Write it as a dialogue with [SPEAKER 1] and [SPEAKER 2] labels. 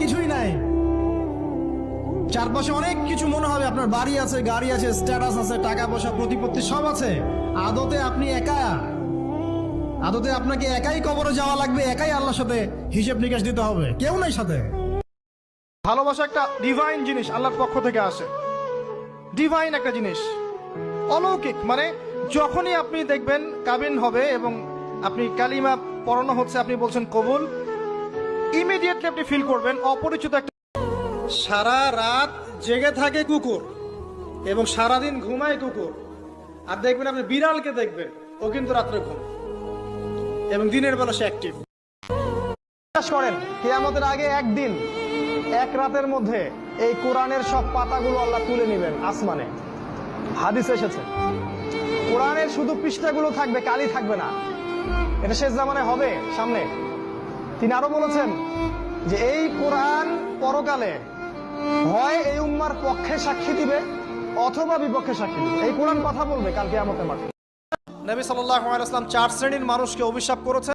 [SPEAKER 1] কিছুই নাই। চারপাশে অনেক কিছু মনে হবে, আপনার বাড়ি আছে, গাড়ি আছে, স্ট্যাটাস আছে, টাকা পয়সা, প্রতিপত্তি সব আছে। আদতে আপনি একা, আদতে আপনাকে একাই কবরে যাওয়া লাগবে, একাই আল্লাহর সাথে হিসেব নিকাশ দিতে হবে, কেউ নাই সাথে।
[SPEAKER 2] ভালোবাসা একটা ডিভাইন জিনিস, আল্লাহর পক্ষ থেকে আসে। ডিভাইন একটা জিনিস, অলৌকিক। মানে যখনই আপনি দেখবেন কাবিন হবে এবং আপনি কালিমা পড়ানো হচ্ছে, আপনি বলছেন কবুল, ইমিডিয়েটলি আপনি ফিল করবেন অপরিচিত একটা। সারা রাত জেগে থাকে কুকুর এবং সারাদিন ঘুমায় কুকুর। আর দেখবেন আপনি বিড়ালকে দেখবেন, ও কিন্তু রাত্রে ঘুম এবং দিনের বেলা সে অ্যাক্টিভ। বিশ্বাস করেন কিয়ামতের আগে একদিন, এক রাতের মধ্যে এই কোরআনের সব পাতাগুলো আল্লাহ তুলে নেবেন আসমানে। হাদিস এসেছে কোরআনের শুধু পৃষ্ঠাগুলো থাকবে, কালি থাকবে না। এটা শেষ জামানায় হবে সামনে। তিনি আরো বলেছেন যে এই কোরআন পরকালে হয় এই উম্মার পক্ষে সাক্ষী দিবে অথবা বিপক্ষে সাক্ষী দিবে। এই কোরআন কথা বলবে কাল কিয়ামতের মাঠে। নবী সাল্লাল্লাহু আলাইহি ওয়াসাল্লাম 4 শ্রেণীর মানুষকে অভিশাপ করেছেন।